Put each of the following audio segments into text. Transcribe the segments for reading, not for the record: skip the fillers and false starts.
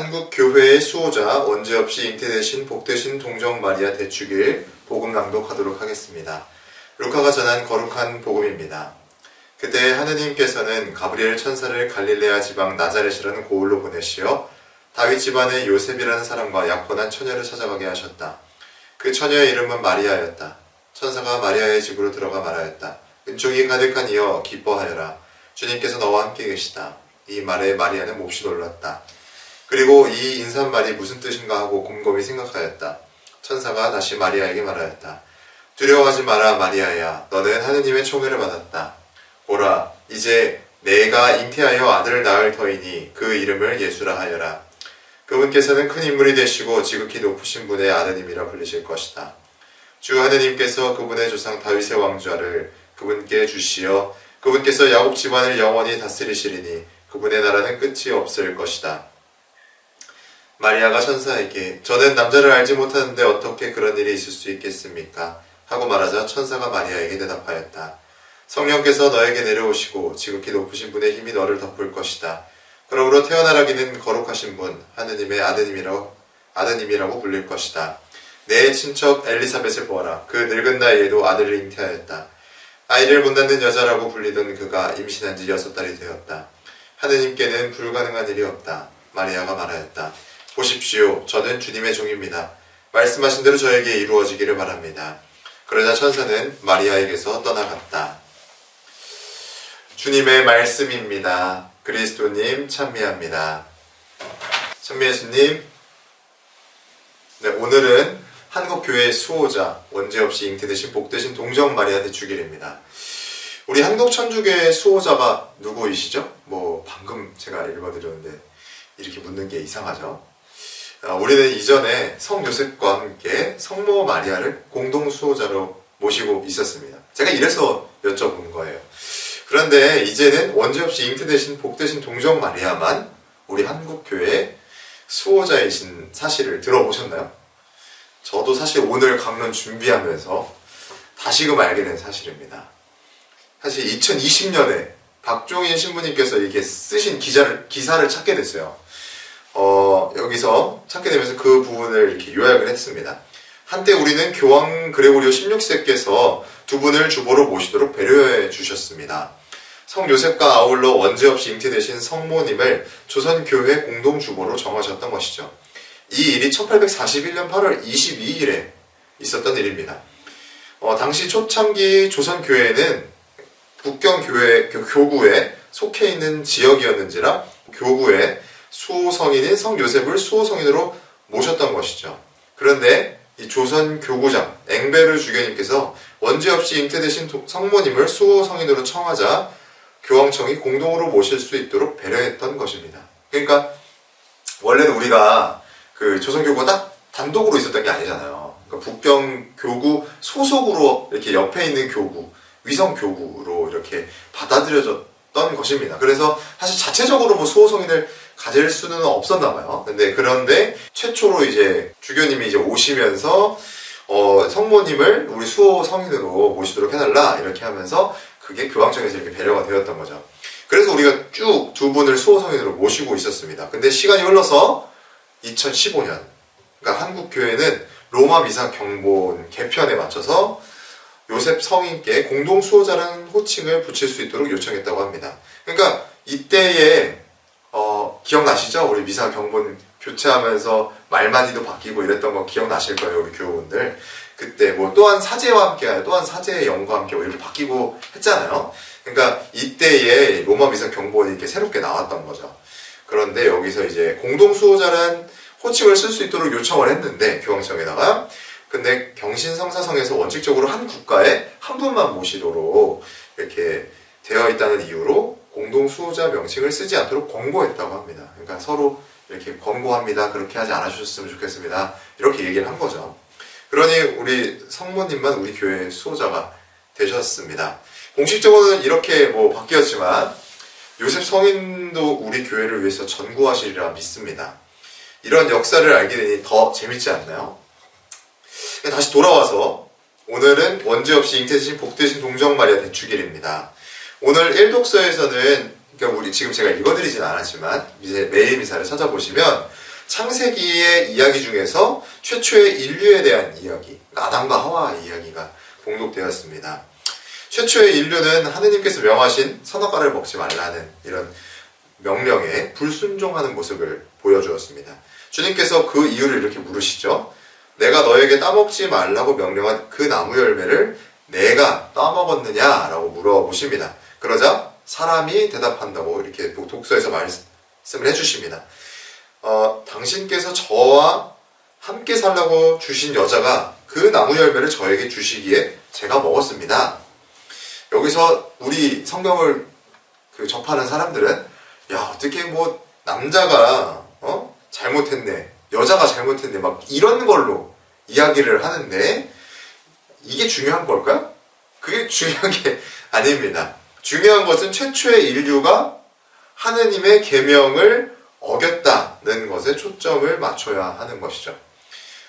한국교회의 수호자 원죄 없이 잉태되신 복되신 동정 마리아 대축일 복음 낭독하도록 하겠습니다. 루카가 전한 거룩한 복음입니다. 그때 하느님께서는 가브리엘 천사를 갈릴레아 지방 나자렛이라는 고을로 보내시어 다윗 집안의 요셉이라는 사람과 약혼한 처녀를 찾아가게 하셨다. 그 처녀의 이름은 마리아였다. 천사가 마리아의 집으로 들어가 말하였다. 은총이 가득한 이여 기뻐하여라. 주님께서 너와 함께 계시다. 이 말에 마리아는 몹시 놀랐다. 그리고 이 인사말이 무슨 뜻인가 하고 곰곰이 생각하였다. 천사가 다시 마리아에게 말하였다. 두려워하지 마라 마리아야. 너는 하느님의 총애를 받았다. 보라, 이제 내가 잉태하여 아들을 낳을 터이니 그 이름을 예수라 하여라. 그분께서는 큰 인물이 되시고 지극히 높으신 분의 아드님이라 불리실 것이다. 주 하느님께서 그분의 조상 다윗의 왕좌를 그분께 주시어 그분께서 야곱 집안을 영원히 다스리시리니 그분의 나라는 끝이 없을 것이다. 마리아가 천사에게 저는 남자를 알지 못하는데 어떻게 그런 일이 있을 수 있겠습니까? 하고 말하자 천사가 마리아에게 대답하였다. 성령께서 너에게 내려오시고 지극히 높으신 분의 힘이 너를 덮을 것이다. 그러므로 태어나라기는 거룩하신 분, 하느님의 아드님이라고 불릴 것이다. 내 친척 엘리사벳을 보아라. 그 늙은 나이에도 아들을 잉태하였다. 아이를 못 낳는 여자라고 불리던 그가 임신한 지 6달이 되었다. 하느님께는 불가능한 일이 없다. 마리아가 말하였다. 보십시오. 저는 주님의 종입니다. 말씀하신 대로 저에게 이루어지기를 바랍니다. 그러자 천사는 마리아에게서 떠나갔다. 주님의 말씀입니다. 그리스도님 찬미합니다. 찬미예수님. 네, 오늘은 한국교회의 수호자, 원죄 없이 잉태되신 복되신 동정 마리아 대축일입니다. 우리 한국천주교의 수호자가 누구이시죠? 방금 제가 읽어드렸는데 이렇게 묻는 게 이상하죠? 우리는 이전에 성 요셉과 함께 성모 마리아를 공동 수호자로 모시고 있었습니다. 제가 이래서 여쭤본 거예요. 그런데 이제는 원죄 없이 잉태되신 복되신 동정 마리아만 우리 한국교회의 수호자이신 사실을 들어보셨나요? 저도 사실 오늘 강론 준비하면서 다시금 알게 된 사실입니다. 사실 2020년에 박종인 신부님께서 이렇게 쓰신 기사를 찾게 됐어요. 여기서 찾게 되면서 그 부분을 이렇게 요약을 했습니다. 한때 우리는 교황 그레고리오 16세께서 두 분을 주보로 모시도록 배려해 주셨습니다. 성 요셉과 아울러 원죄 없이 잉태되신 성모님을 조선교회 공동주보로 정하셨던 것이죠. 이 일이 1841년 8월 22일에 있었던 일입니다. 당시 초창기 조선교회는 북경교구에 속해 있는 지역이었는지라 교구의 수호성인인 성 요셉을 수호성인으로 모셨던 것이죠. 그런데 이 조선 교구장 앵베르 주교님께서 원죄 없이 잉태되신 성모님을 수호성인으로 청하자 교황청이 공동으로 모실 수 있도록 배려했던 것입니다. 그러니까 원래는 우리가 그 조선 교구가 딱 단독으로 있었던 게 아니잖아요. 그러니까 북경 교구 소속으로 이렇게 옆에 있는 교구, 위성 교구로 이렇게 받아들여졌던 것입니다. 그래서 사실 자체적으로 수호성인을 가질 수는 없었나 봐요. 그런데 최초로 이제 주교님이 이제 오시면서 성모님을 우리 수호 성인으로 모시도록 해달라 이렇게 하면서 그게 교황청에서 이렇게 배려가 되었던 거죠. 그래서 우리가 쭉 두 분을 수호 성인으로 모시고 있었습니다. 근데 시간이 흘러서 2015년, 그러니까 한국교회는 로마 미사 경본 개편에 맞춰서 요셉 성인께 공동 수호자라는 호칭을 붙일 수 있도록 요청했다고 합니다. 그러니까 이때에 기억나시죠? 우리 미사 경본 교체하면서 말만이도 바뀌고 이랬던 거 기억나실 거예요, 우리 교우분들. 그때 또한 사제와 함께, 또한 사제의 영과 함께 이렇게 바뀌고 했잖아요. 그러니까 이때에 로마 미사 경본이 이렇게 새롭게 나왔던 거죠. 그런데 여기서 이제 공동 수호자란 호칭을 쓸 수 있도록 요청을 했는데 교황청에다가 근데 경신성사성에서 원칙적으로 한 국가에 한 분만 모시도록 이렇게 되어 있다는 이유로 공동 수호자 명칭을 쓰지 않도록 권고했다고 합니다. 그러니까 서로 이렇게 권고합니다. 그렇게 하지 않으셨으면 좋겠습니다. 이렇게 얘기를 한 거죠. 그러니 우리 성모님만 우리 교회의 수호자가 되셨습니다. 공식적으로는 이렇게 바뀌었지만 요셉 성인도 우리 교회를 위해서 전구하시리라 믿습니다. 이런 역사를 알게 되니 더 재밌지 않나요? 다시 돌아와서 오늘은 원죄 없이 잉태되신 복되신 동정 마리아 대축일입니다. 오늘 1독서에서는 그러니까 우리 지금 제가 읽어드리진 않았지만 매일 미사를 찾아보시면 창세기의 이야기 중에서 최초의 인류에 대한 이야기, 아담과 하와의 이야기가 봉독되었습니다. 최초의 인류는 하느님께서 명하신 선악과를 먹지 말라는 이런 명령에 불순종하는 모습을 보여주었습니다. 주님께서 그 이유를 이렇게 물으시죠. 내가 너에게 따먹지 말라고 명령한 그 나무 열매를 내가 따먹었느냐라고 물어보십니다. 그러자 사람이 대답한다고 이렇게 독서에서 말씀을 해주십니다. 당신께서 저와 함께 살라고 주신 여자가 그 나무 열매를 저에게 주시기에 제가 먹었습니다. 여기서 우리 성경을 접하는 사람들은 야, 어떻게 뭐 남자가 잘못했네, 여자가 잘못했네, 막 이런 걸로 이야기를 하는데 이게 중요한 걸까요? 그게 중요한 게 아닙니다. 중요한 것은 최초의 인류가 하느님의 계명을 어겼다는 것에 초점을 맞춰야 하는 것이죠.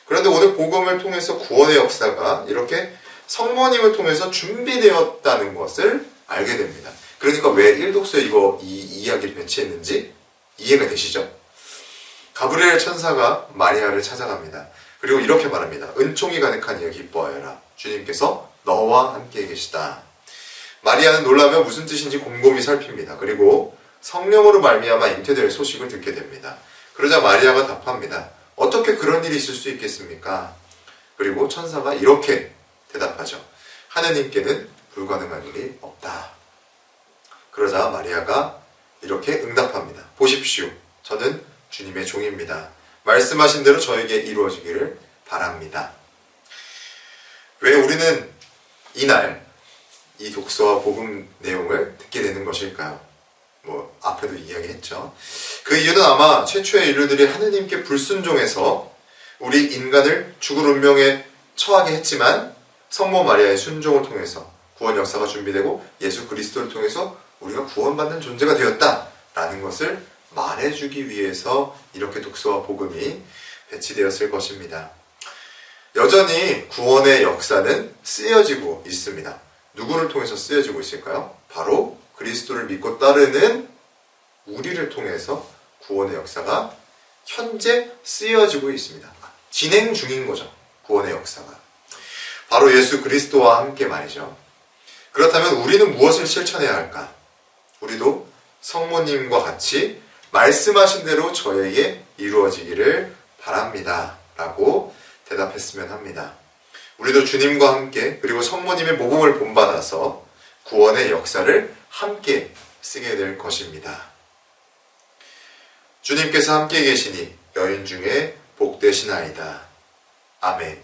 그런데 오늘 복음을 통해서 구원의 역사가 이렇게 성모님을 통해서 준비되었다는 것을 알게 됩니다. 그러니까 왜 1독서에 이 이야기를 배치했는지 이해가 되시죠? 가브리엘 천사가 마리아를 찾아갑니다. 그리고 이렇게 말합니다. 은총이 가득한 이여 기뻐하여라. 주님께서 너와 함께 계시다. 마리아는 놀라며 무슨 뜻인지 곰곰이 살핍니다. 그리고 성령으로 말미암아 잉태될 소식을 듣게 됩니다. 그러자 마리아가 답합니다. 어떻게 그런 일이 있을 수 있겠습니까? 그리고 천사가 이렇게 대답하죠. 하느님께는 불가능한 일이 없다. 그러자 마리아가 이렇게 응답합니다. 보십시오. 저는 주님의 종입니다. 말씀하신 대로 저에게 이루어지기를 바랍니다. 왜 우리는 이날 이 독서와 복음 내용을 듣게 되는 것일까요? 앞에도 이야기했죠. 그 이유는 아마 최초의 인류들이 하느님께 불순종해서 우리 인간을 죽을 운명에 처하게 했지만 성모 마리아의 순종을 통해서 구원 역사가 준비되고 예수 그리스도를 통해서 우리가 구원받는 존재가 되었다라는 것을 말해주기 위해서 이렇게 독서와 복음이 배치되었을 것입니다. 여전히 구원의 역사는 쓰여지고 있습니다. 누구를 통해서 쓰여지고 있을까요? 바로 그리스도를 믿고 따르는 우리를 통해서 구원의 역사가 현재 쓰여지고 있습니다. 진행 중인 거죠. 구원의 역사가. 바로 예수 그리스도와 함께 말이죠. 그렇다면 우리는 무엇을 실천해야 할까? 우리도 성모님과 같이 말씀하신 대로 저에게 이루어지기를 바랍니다. 라고 대답했으면 합니다. 우리도 주님과 함께 그리고 성모님의 모범을 본받아서 구원의 역사를 함께 쓰게 될 것입니다. 주님께서 함께 계시니 여인 중에 복되시나이다. 아멘.